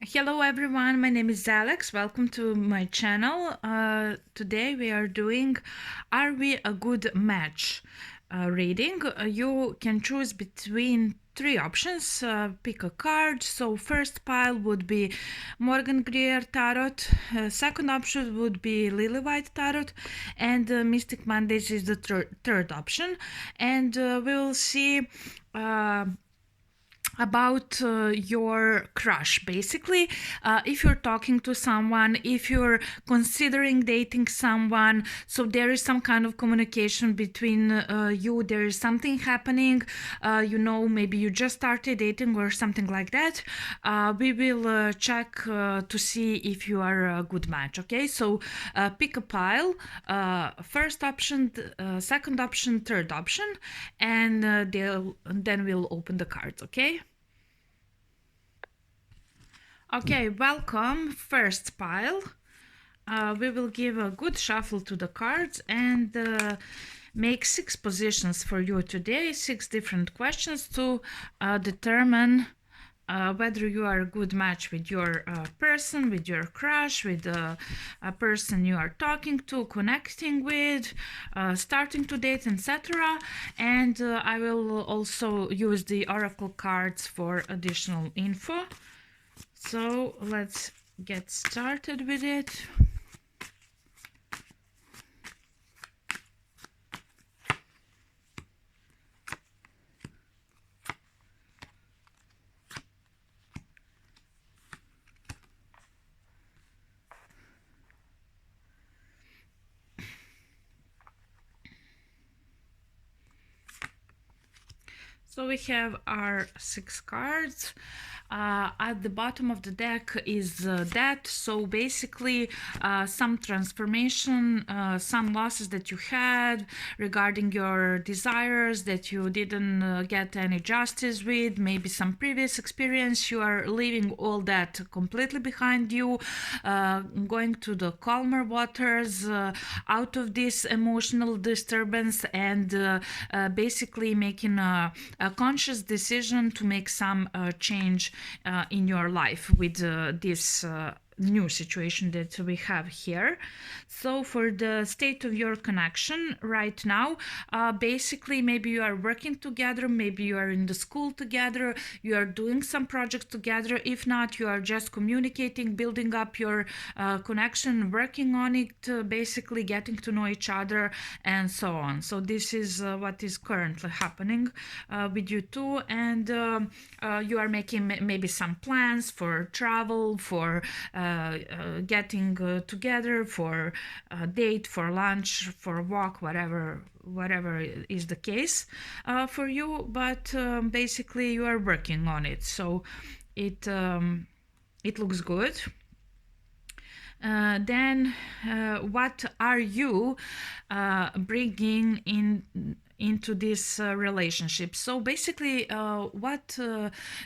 Hello everyone, my name is Alex. Welcome to my channel. Today we are doing Are We a Good Match reading. You can choose between three options. Pick a card. So first pile would be Morgan Greer Tarot. Second option would be Lily White Tarot. And Mystic Mondays is the third option. And we will see about your crush. Basically, if you're talking to someone, if you're considering dating someone, so there is some kind of communication between you, there is something happening, maybe you just started dating or something like that. We will check to see if you are a good match. Okay, so pick a pile, first option, second option, third option, and then we'll open the cards. Okay. Okay, welcome. First pile. We will give a good shuffle to the cards and make 6 positions for you today, 6 different questions to determine whether you are a good match with your person, with your crush, with a person you are talking to, connecting with, starting to date, etc. And I will also use the oracle cards for additional info. So let's get started with it. So we have our 6 cards. At the bottom of the deck is that. So basically some transformation, some losses that you had regarding your desires that you didn't get any justice with, maybe some previous experience. You are leaving all that completely behind you, going to the calmer waters, out of this emotional disturbance, and basically making a conscious decision to make some change in your life with this new situation that we have here. So for the state of your connection right now, basically maybe you are working together, maybe you are in the school together, you are doing some projects together. If not, you are just communicating, building up your connection, working on it, basically getting to know each other and so on. So this is what is currently happening with you two, and you are making maybe some plans for travel, for getting together, for a date, for lunch, for a walk, whatever is the case for you. But basically you are working on it, so it looks good. Then what are you bringing into this relationship? So basically what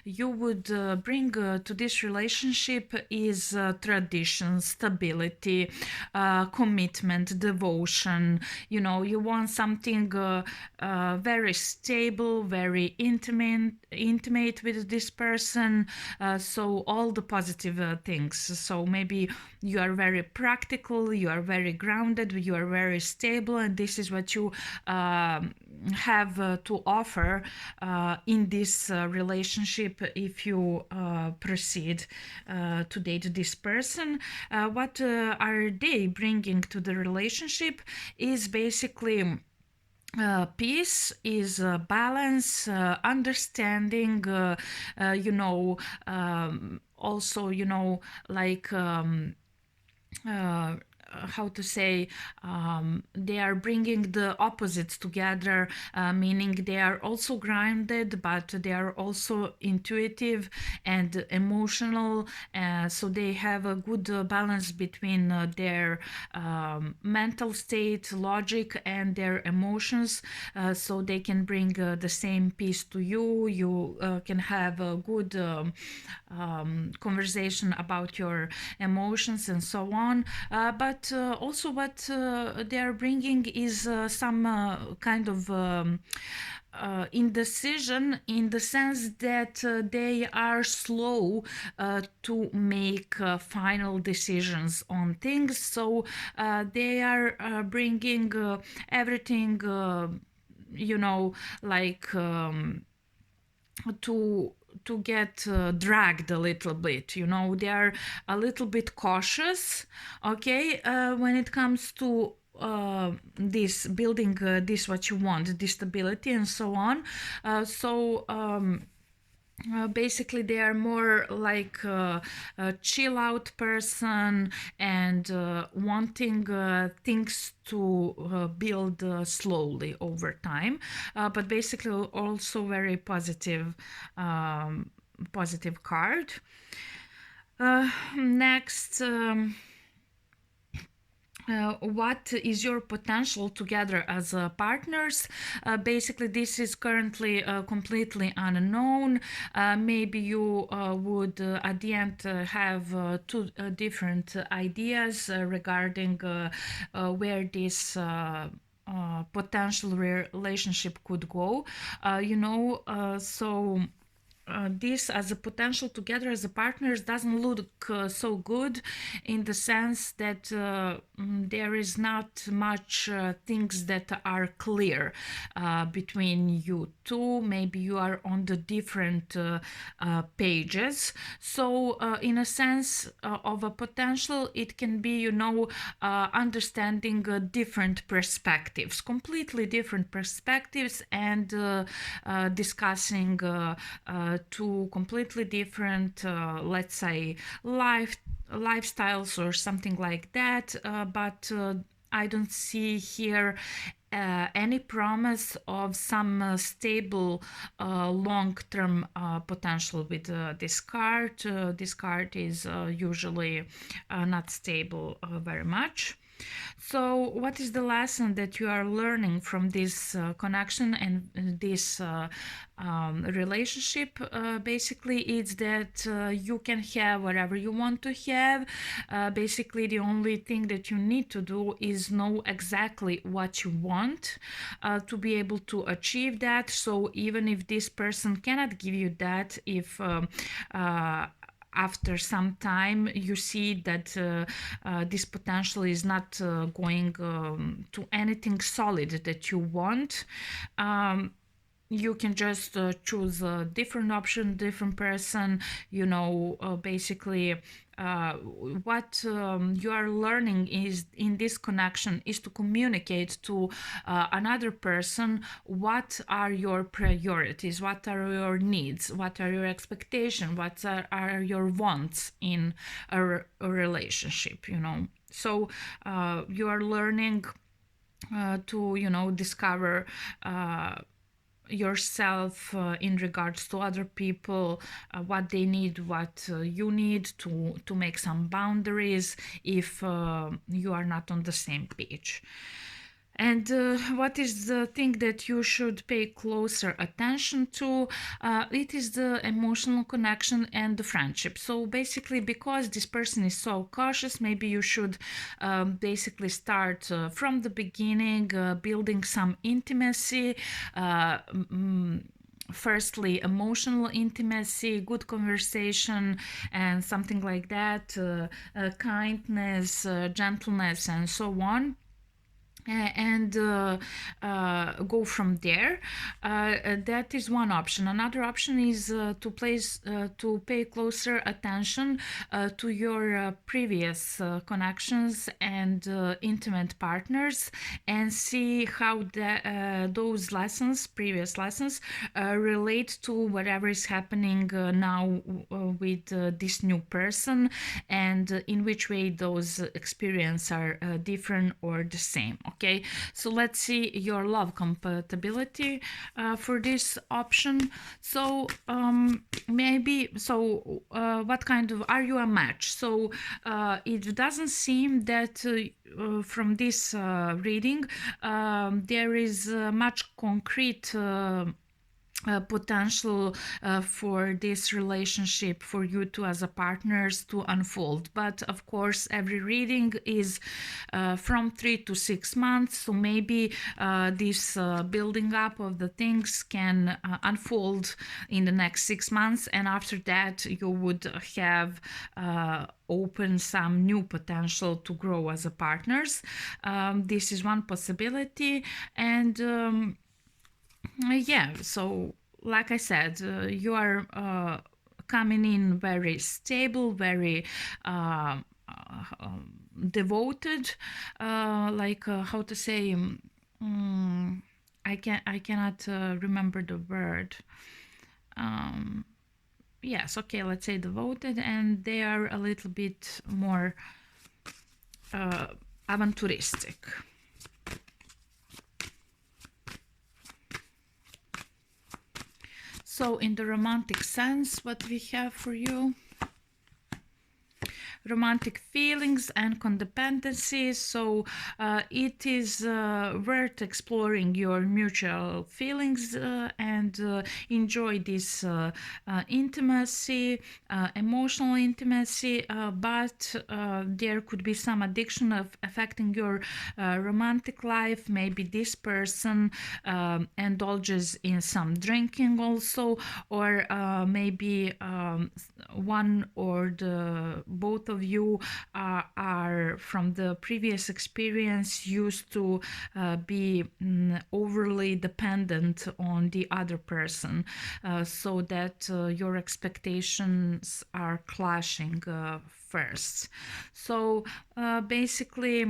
you would bring to this relationship is tradition, stability, commitment, devotion. You want something very stable, very intimate with this person, so all the positive things. So maybe you are very practical, you are very grounded, you are very stable, and this is what you have to offer in this relationship if you proceed to date this person. What are they bringing to the relationship is basically peace, is balance, understanding, also, like how to say, they are bringing the opposites together, meaning they are also grounded, but they are also intuitive and emotional. So they have a good balance between their mental state, logic, and their emotions. So they can bring the same peace to you. You can have a good conversation about your emotions and so on. But but also what they are bringing is some kind of indecision, in the sense that they are slow to make final decisions on things. So they are bringing everything, like to get dragged a little bit. They are a little bit cautious, okay, when it comes to this building, this what you want, this stability and so on. Basically, they are more like a chill out person, and wanting things to build slowly over time, but basically also very positive, positive card. Next, what is your potential together as partners? Basically, this is currently completely unknown. Maybe you would at the end have two different ideas regarding where this potential relationship could go. So this as a potential together as a partners doesn't look so good, in the sense that there is not much things that are clear between you two. Maybe you are on the different pages. So in a sense of a potential, it can be, understanding different perspectives, completely different perspectives, and discussing two completely different, let's say, lifestyles or something like that. But I don't see here any promise of some stable long-term potential with this card. This card is usually not stable very much. So what is the lesson that you are learning from this connection and this relationship? Basically, it's that you can have whatever you want to have. Basically, the only thing that you need to do is know exactly what you want to be able to achieve that. So even if this person cannot give you that, if after some time you see that this potential is not going to anything solid that you want, you can just choose a different option, different person. Basically what you are learning is in this connection is to communicate to another person what are your priorities, what are your needs, what are your expectations, what are your wants in a relationship. So you are learning to discover yourself in regards to other people, what they need, what you need, to make some boundaries if you are not on the same page. And what is the thing that you should pay closer attention to? It is the emotional connection and the friendship. So basically, because this person is so cautious, maybe you should basically start from the beginning, building some intimacy. Firstly, emotional intimacy, good conversation, and something like that, kindness, gentleness, and so on. And go from there. That is one option. Another option is to pay closer attention to your previous connections and intimate partners, and see how those previous lessons, relate to whatever is happening now with this new person, and in which way those experiences are different or the same. Okay, so let's see your love compatibility for this option. So what kind of, are you a match? So it doesn't seem that from this reading there is much concrete potential for this relationship for you two as a partners to unfold. But of course every reading is from 3 to 6 months, so maybe this building up of the things can unfold in the next 6 months, and after that you would have open some new potential to grow as a partners. This is one possibility. And yeah, so like I said, you are coming in very stable, very devoted, how to say, I cannot remember the word. Yes, okay, let's say devoted, and they are a little bit more aventuristic. So in the romantic sense, what we have for you: romantic feelings and codependency. So it is worth exploring your mutual feelings and enjoy this intimacy, emotional intimacy, but there could be some addiction of affecting your romantic life. Maybe this person indulges in some drinking also, or maybe one or the both of you are from the previous experience used to be overly dependent on the other person, so that your expectations are clashing first. So basically,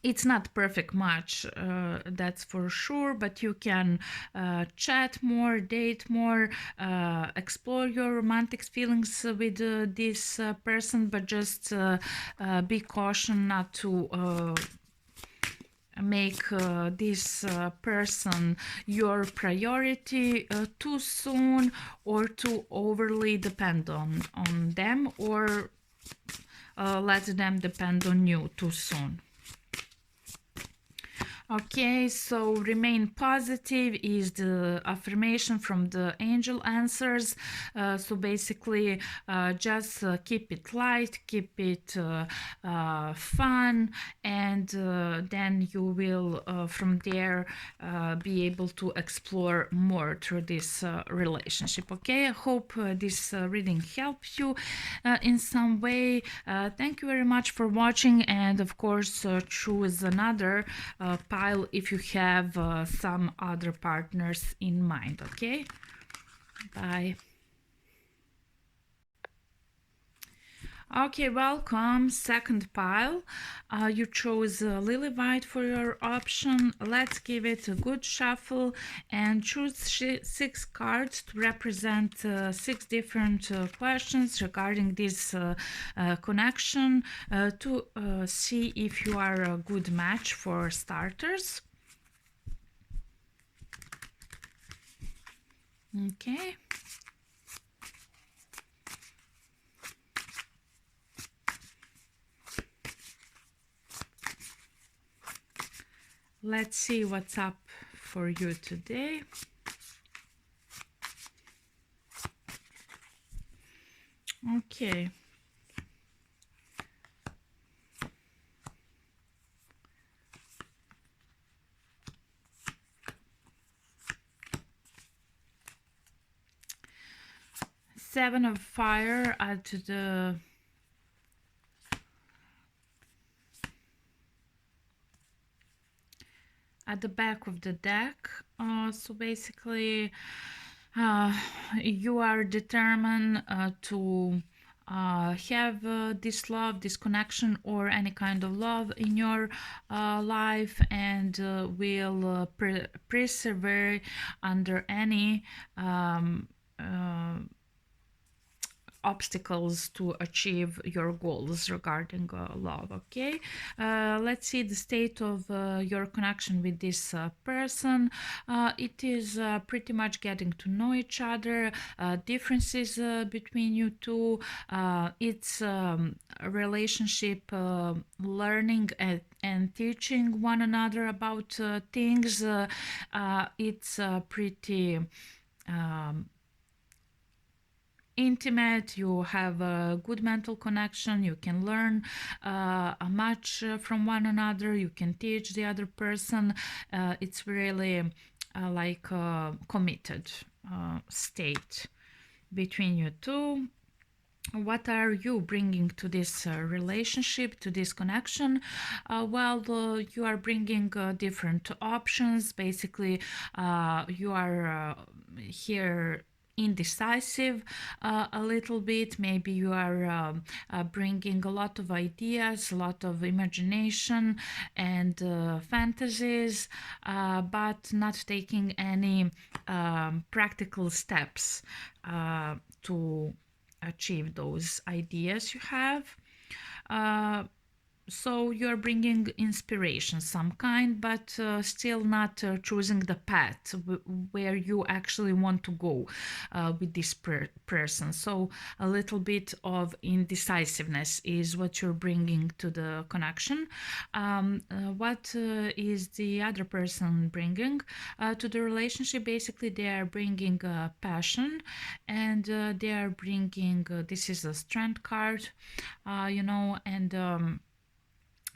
it's not perfect match, that's for sure, but you can chat more, date more, explore your romantic feelings with this person, but just be cautious not to make this person your priority too soon, or to overly depend on them, or let them depend on you too soon. Okay, so remain positive is the affirmation from the angel answers. So basically, just keep it light, keep it fun, and then you will from there be able to explore more through this relationship. Okay, I hope this reading helps you in some way. Thank you very much for watching, and of course choose another pile if you have some other partners in mind. Okay, bye. Okay, welcome. Second pile. You chose Lily White for your option. Let's give it a good shuffle and choose 6 cards to represent 6 different questions regarding this connection to see if you are a good match for starters. Okay. Let's see what's up for you today. Okay. Seven of Fire at the back of the deck. So basically, you are determined to have this love, this connection, or any kind of love in your life, and will persevere under any obstacles to achieve your goals regarding love. Okay, let's see the state of your connection with this person. It is pretty much getting to know each other, differences between you two. It's a relationship, learning and teaching one another about things. It's pretty intimate. You have a good mental connection. You can learn much from one another. You can teach the other person. It's really like a committed state between you two. What are you bringing to this relationship, to this connection? You are bringing different options. Basically, you are here indecisive a little bit. Maybe you are bringing a lot of ideas, a lot of imagination and fantasies, but not taking any practical steps to achieve those ideas you have. So you're bringing inspiration some kind, but still not choosing the path where you actually want to go with this person. So a little bit of indecisiveness is what you're bringing to the connection. What is the other person bringing to the relationship? Basically, they are bringing passion, and they are bringing this is a strength card, and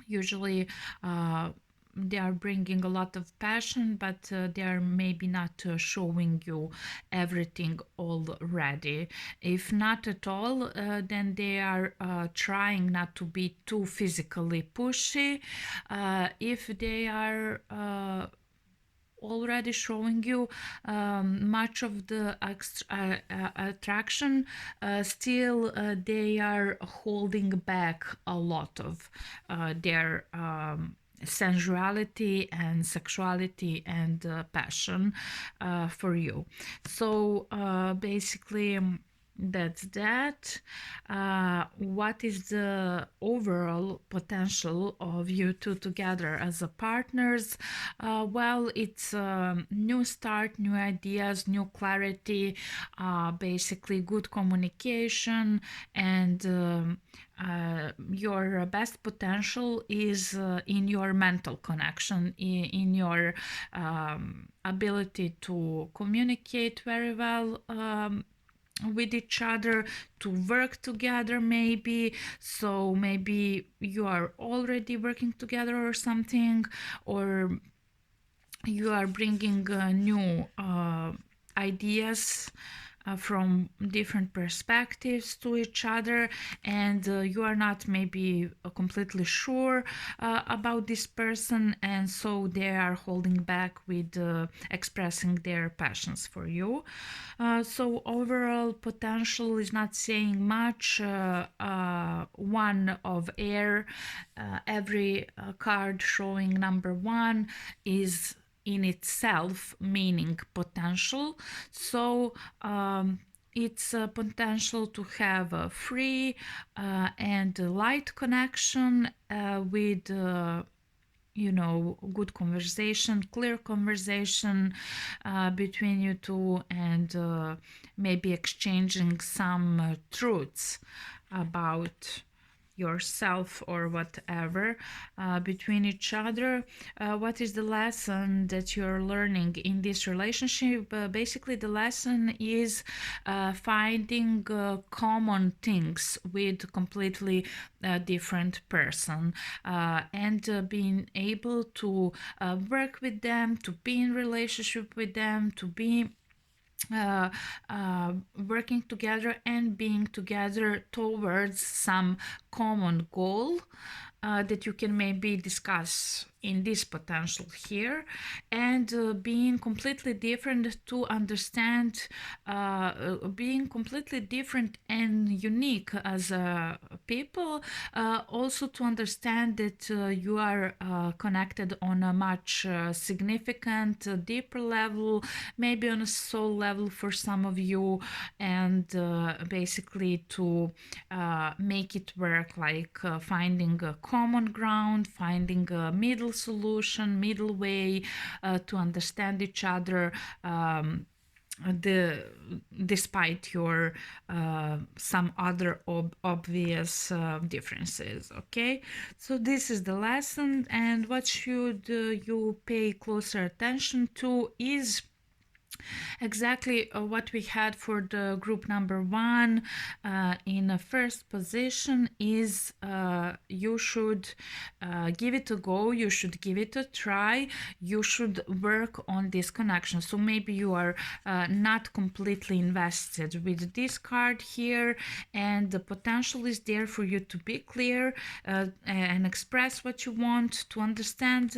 usually they are bringing a lot of passion, but they are maybe not showing you everything already. If not at all, then they are trying not to be too physically pushy. If they are already showing you much of the attraction, still they are holding back a lot of their sensuality and sexuality and passion for you. So basically, that's that. What is the overall potential of you two together as a partners? It's new start, new ideas, new clarity, basically good communication, and your best potential is in your mental connection, in your ability to communicate very well with each other, to work together maybe. So maybe you are already working together or something, or you are bringing new ideas from different perspectives to each other, and you are not maybe completely sure about this person, and so they are holding back with expressing their passions for you. So overall potential is not saying much. One of air, every card showing number one is in itself meaning potential. So it's a potential to have a free and light connection with good conversation, clear conversation between you two, and maybe exchanging some truths about yourself or whatever between each other. What is the lesson that you're learning in this relationship? Basically, the lesson is finding common things with completely different person, and being able to work with them, to be in relationship with them, to be working together and being together towards some common goal. that you can maybe discuss in this potential here, and being completely different to understand, being completely different and unique as people, also to understand that you are connected on a much significant, deeper level, maybe on a soul level for some of you, and basically to make it work, like finding a common ground, finding a middle solution, middle way to understand each other, despite your some other obvious differences. Okay, so this is the lesson, and what should you pay closer attention to is exactly what we had for the group number 1 in the first position is you should give it a go, you should give it a try, you should work on this connection. So maybe you are not completely invested with this card here, and the potential is there for you to be clear and express what you want, to understand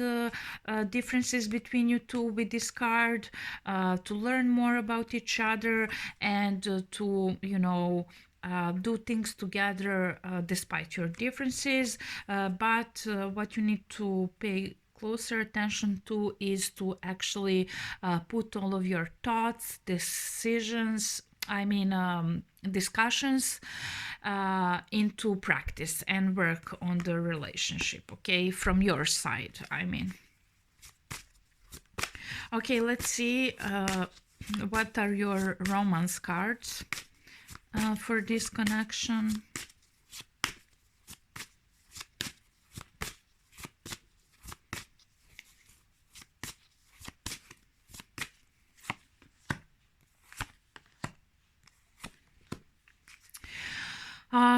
differences between you two with this card, to learn more about each other, and to, you know, do things together despite your differences. But what you need to pay closer attention to is to actually put all of your thoughts, decisions, discussions into practice and work on the relationship, okay, from your side, Okay, let's see what are your romance cards for this connection.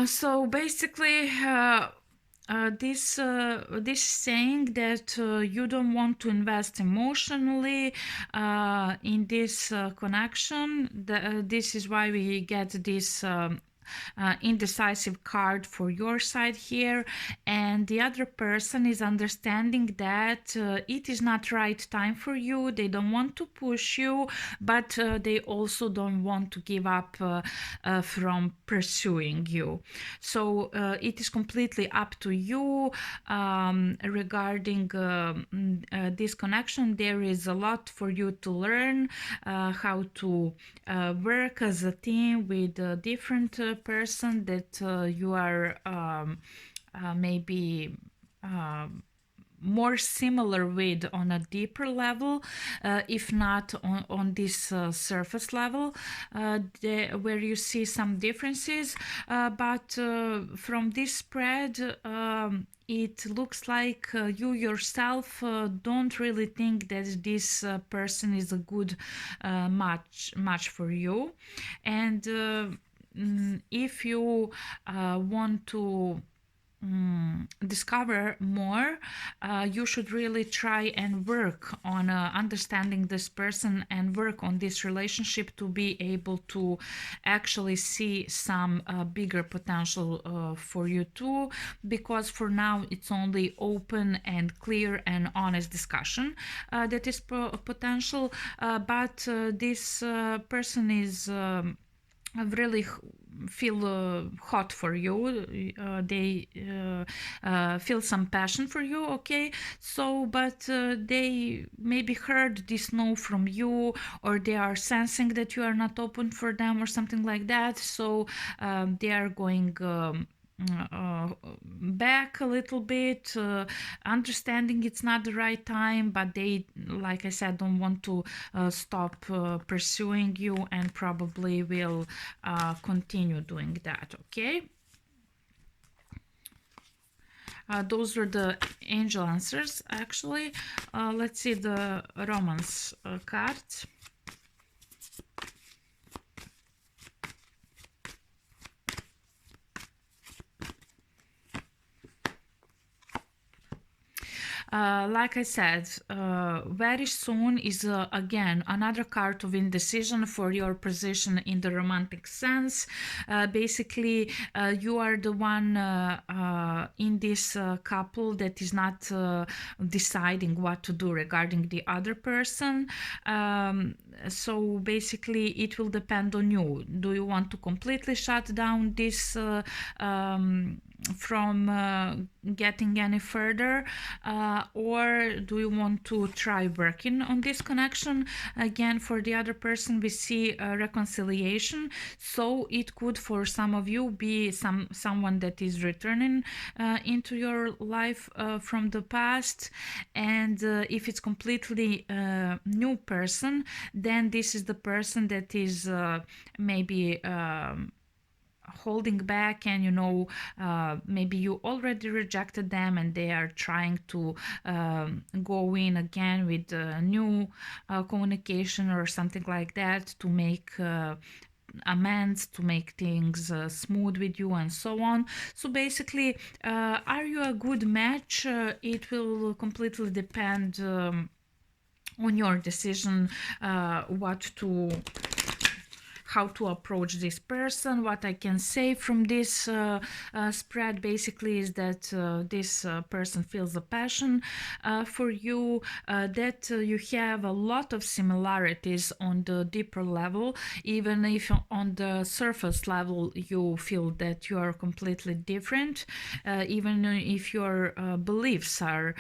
So basically, this saying that you don't want to invest emotionally in this connection. This is why we get this indecisive card for your side here, and the other person is understanding that it is not right time for you. They don't want to push you, but they also don't want to give up from pursuing you. So it is completely up to you regarding this connection. There is a lot for you to learn, how to work as a team with different person that you are maybe more similar with on a deeper level, if not on this surface level, where you see some differences, but from this spread it looks like you yourself don't really think that this person is a good match for you, and if you want to discover more, you should really try and work on understanding this person and work on this relationship to be able to actually see some bigger potential for you too, because for now it's only open and clear and honest discussion that is potential, but this person is really feel hot for you. They feel some passion for you, okay, so but they maybe heard this no from you, or they are sensing that you are not open for them or something like that, so they are going back a little bit, understanding it's not the right time, but they, like I said, don't want to stop pursuing you, and probably will continue doing that, okay. Those were the angel answers, actually. Let's see the romance cards. Like I said, very soon is again another card of indecision for your position in the romantic sense. Basically, you are the one in this couple that is not deciding what to do regarding the other person. So basically, it will depend on you. Do you want to completely shut down this? From getting any further, or do you want to try working on this connection? Again, for the other person we see reconciliation, so it could for some of you be someone that is returning into your life from the past, and if it's completely new person, then this is the person that is maybe holding back, and maybe you already rejected them and they are trying to go in again with new communication or something like that to make amends, to make things smooth with you and so on. So basically, are you a good match? It will completely depend on your decision how to approach this person. What I can say from this spread basically is that this person feels a passion for you, that you have a lot of similarities on the deeper level, even if on the surface level you feel that you are completely different, even if your beliefs are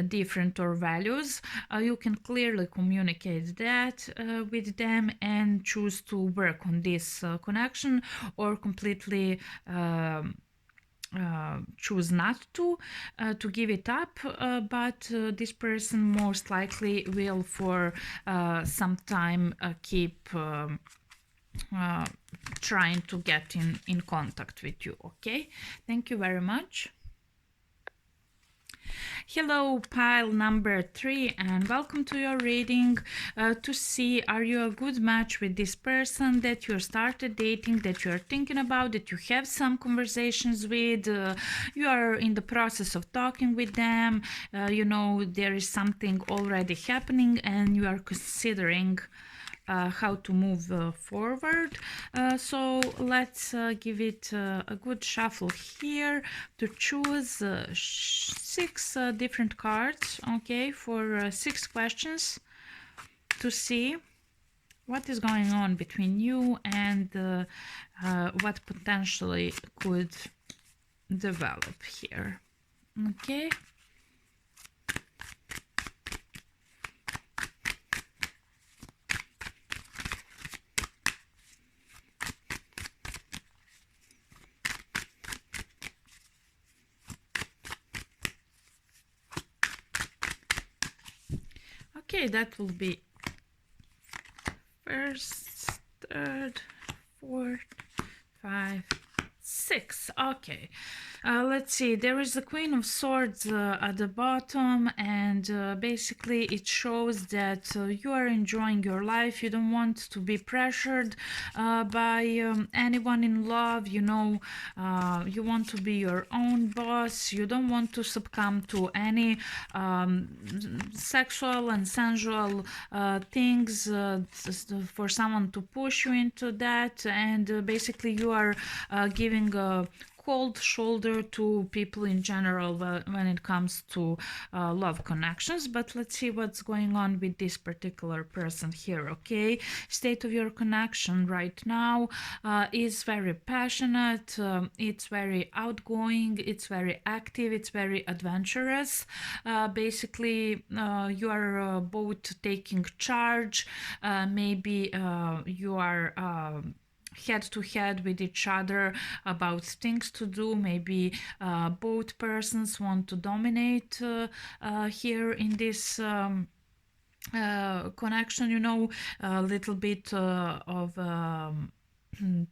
different or values, you can clearly communicate that with them and choose to work on this connection, or completely choose not to give it up, but this person most likely will for some time keep trying to get in contact with you. Okay, thank you very much. Hello, pile number 3, and welcome to your reading to see are you a good match with this person that you started dating, that you are thinking about, that you have some conversations with, you are in the process of talking with them, there is something already happening and you are considering how to move forward. So let's give it a good shuffle here to choose 6 different cards, okay, for 6 questions to see what is going on between you and what potentially could develop here. Okay. Okay, that will be first, third, fourth, 5, 6. Okay, let's see. There is the Queen of Swords at the bottom, and basically it shows that you are enjoying your life. You don't want to be pressured by anyone in love. You want to be your own boss. You don't want to succumb to any sexual and sensual things for someone to push you into that, and basically you are giving a cold shoulder to people in general when it comes to love connections. But let's see what's going on with this particular person here. Okay, state of your connection right now is very passionate, it's very outgoing, it's very active, it's very adventurous. Basically you are both taking charge, maybe you are head to head with each other about things to do. Maybe both persons want to dominate here in this connection, a little bit of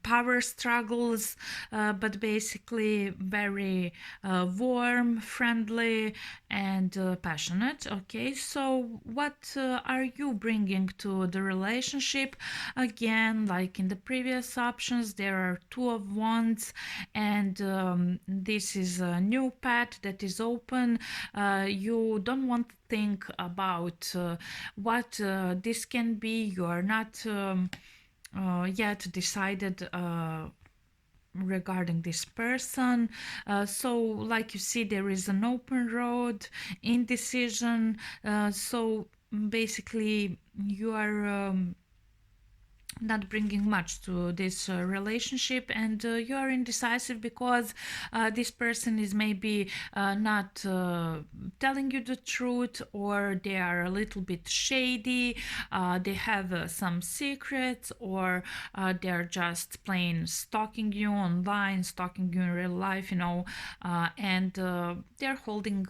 power struggles, but basically very warm, friendly, and passionate. Okay, so what are you bringing to the relationship? Again, like in the previous options, there are two of wands, and this is a new path that is open. You don't want to think about what this can be. You are not yet decided regarding this person. So like you see, there is an open road, indecision. So basically you are not bringing much to this relationship, and you are indecisive because this person is maybe not telling you the truth, or they are a little bit shady, they have some secrets, or they're just plain stalking you online, stalking you in real life, and they're holding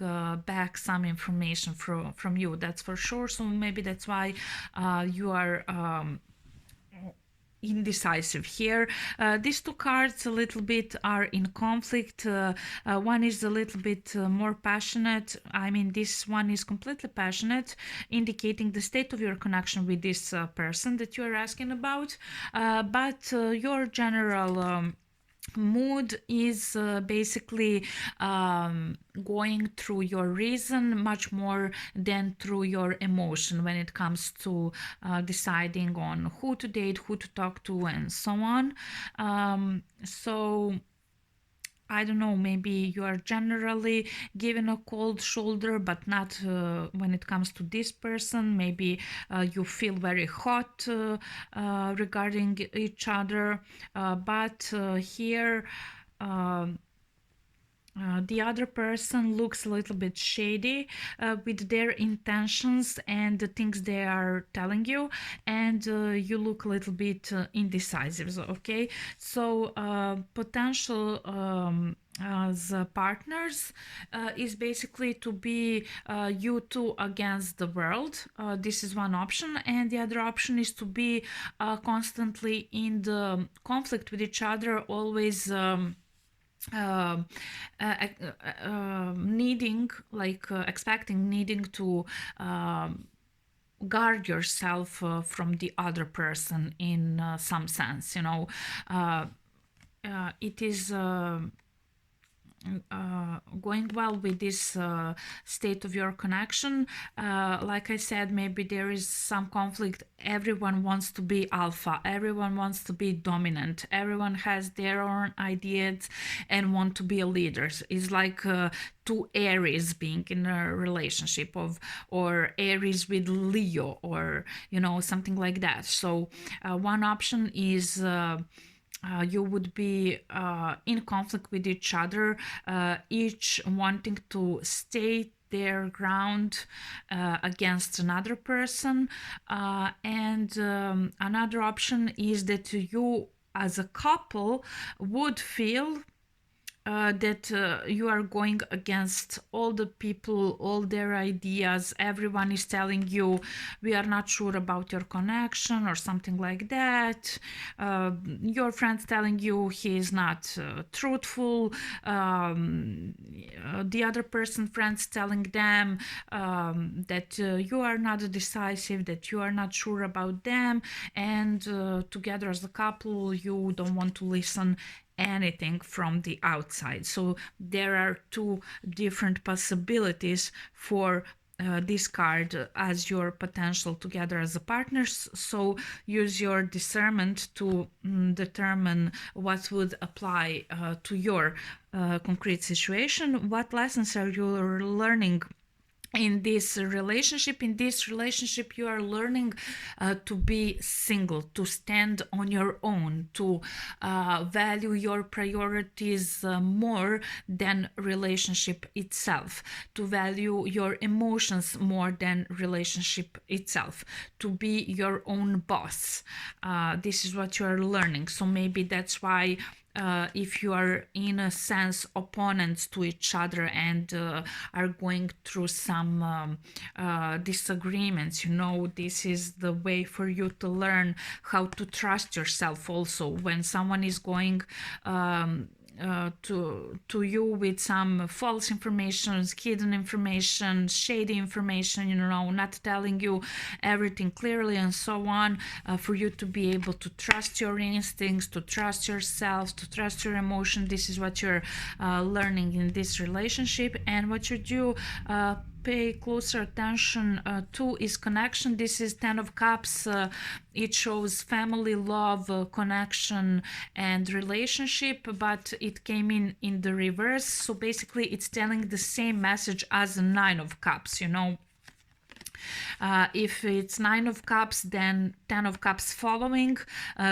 back some information from you, that's for sure. So maybe that's why you are indecisive here. These two cards a little bit are in conflict. One is a little bit more passionate. I mean, this one is completely passionate, indicating the state of your connection with this person that you are asking about. But your general mood is basically going through your reason much more than through your emotion when it comes to deciding on who to date, who to talk to, and so on. So I don't know, maybe you are generally given a cold shoulder, but not when it comes to this person. Maybe you feel very hot regarding each other, but here the other person looks a little bit shady with their intentions and the things they are telling you, and you look a little bit indecisive. So, okay, so potential as partners is basically to be you two against the world. This is one option, and the other option is to be constantly in the conflict with each other, always uh, needing, like expecting, needing to guard yourself from the other person in some sense. It is going well with this state of your connection. Like I said, maybe there is some conflict. Everyone wants to be alpha, everyone wants to be dominant, everyone has their own ideas and want to be a leader. It's like two Aries being in a relationship, or Aries with Leo, or something like that. So one option is you would be in conflict with each other, each wanting to stay their ground against another person. And another option is that you as a couple would feel that you are going against all the people, all their ideas. Everyone is telling you, we are not sure about your connection, or something like that. Your friends telling you he is not truthful. The other person friends telling them that you are not decisive, that you are not sure about them, and together as a couple you don't want to listen anything from the outside. So there are two different possibilities for this card as your potential together as a partners. So use your discernment to determine what would apply to your concrete situation. What lessons are you learning in this relationship? In this relationship you are learning to be single, to stand on your own, to value your priorities more than relationship itself, to value your emotions more than relationship itself, to be your own boss. This is what you are learning. So maybe that's why if you are in a sense opponents to each other and are going through some disagreements, this is the way for you to learn how to trust yourself also when someone is going to you with some false information, hidden information, shady information, not telling you everything clearly and so on, for you to be able to trust your instincts, to trust yourself, to trust your emotion. This is what you're learning in this relationship. And what you do pay closer attention to is connection. This is 10 of Cups. It shows family, love, connection, and relationship, but it came in the reverse. So basically, it's telling the same message as the 9 of Cups, If it's 9 of Cups, then 10 of Cups following,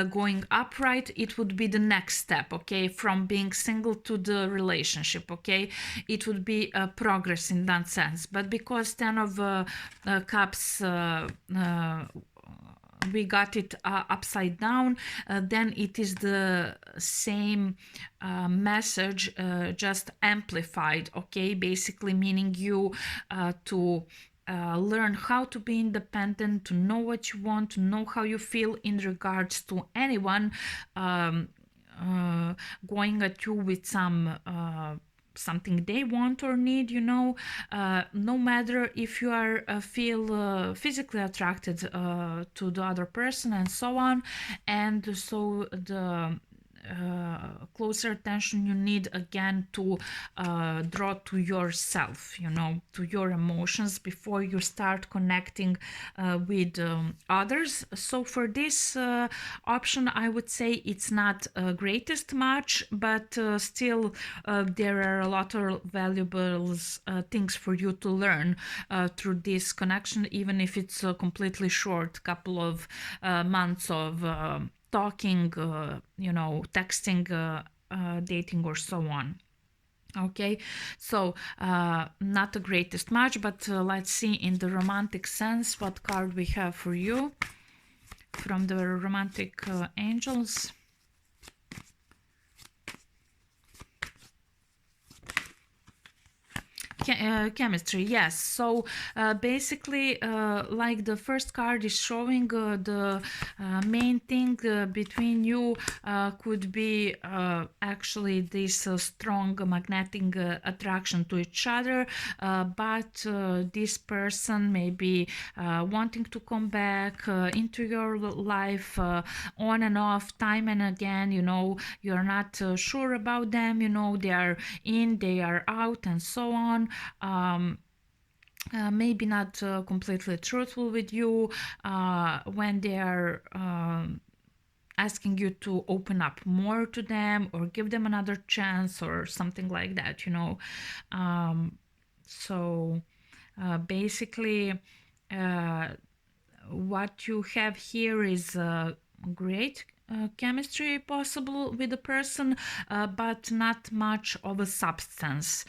going upright, it would be the next step, okay, from being single to the relationship, okay. It would be a progress in that sense. But because 10 of Cups we got it upside down, then it is the same message, just amplified, okay, basically meaning you to learn how to be independent, to know what you want, to know how you feel in regards to anyone going at you with something they want or need, no matter if you are feel physically attracted to the other person and so on. And so the closer attention you need again to draw to yourself, to your emotions before you start connecting with others. So for this option, I would say it's not greatest match, but still there are a lot of valuable things for you to learn through this connection, even if it's a completely short couple of months of talking, texting, dating, or so on. Okay, so not the greatest match, but let's see in the romantic sense what card we have for you from the romantic angels. Chemistry, yes. So basically, like the first card is showing, the main thing between you could be actually this strong magnetic attraction to each other, but this person may be wanting to come back into your life on and off, time and again. You're not sure about them. They are in, they are out, and so on. Maybe not completely truthful with you when they are asking you to open up more to them or give them another chance or something like that, so basically what you have here is great chemistry possible with a person, but not much of a substance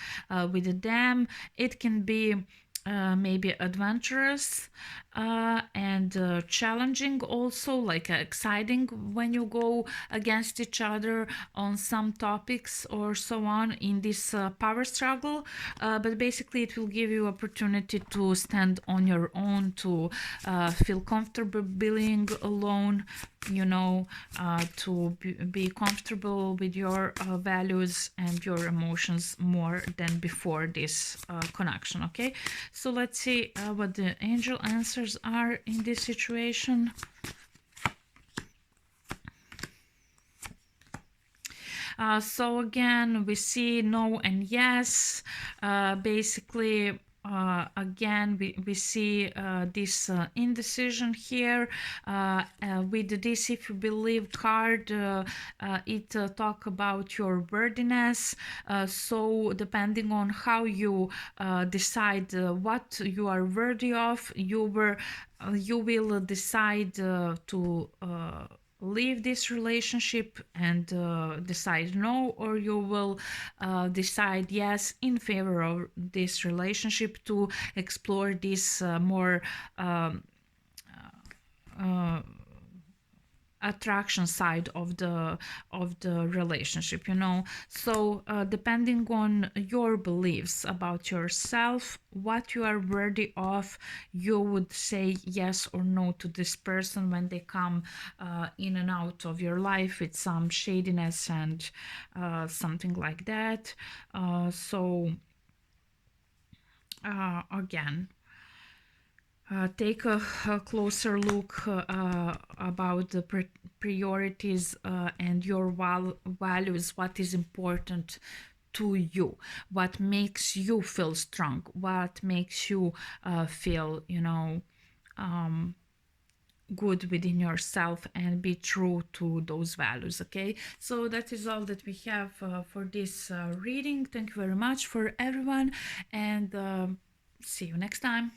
with them. It can be maybe adventurous and challenging, also like exciting when you go against each other on some topics or so on in this power struggle, but basically it will give you opportunity to stand on your own, to feel comfortable being alone, to be comfortable with your values and your emotions more than before this connection. Okay, so let's see what the angel answers are in this situation. So again, we see no and yes. Basically, again, we see this indecision here. With this if you believe card, it talk about your worthiness. So depending on how you decide what you are worthy of, you will decide to leave this relationship and decide no, or you will decide yes in favor of this relationship to explore this more attraction side of the relationship, you know. So depending on your beliefs about yourself, what you are worthy of, you would say yes or no to this person when they come in and out of your life with some shadiness and something like that. Again, take a closer look about the priorities and your values, what is important to you, what makes you feel strong, what makes you feel, you know, good within yourself, and be true to those values. Okay, so that is all that we have for this reading. Thank you very much for everyone, and see you next time.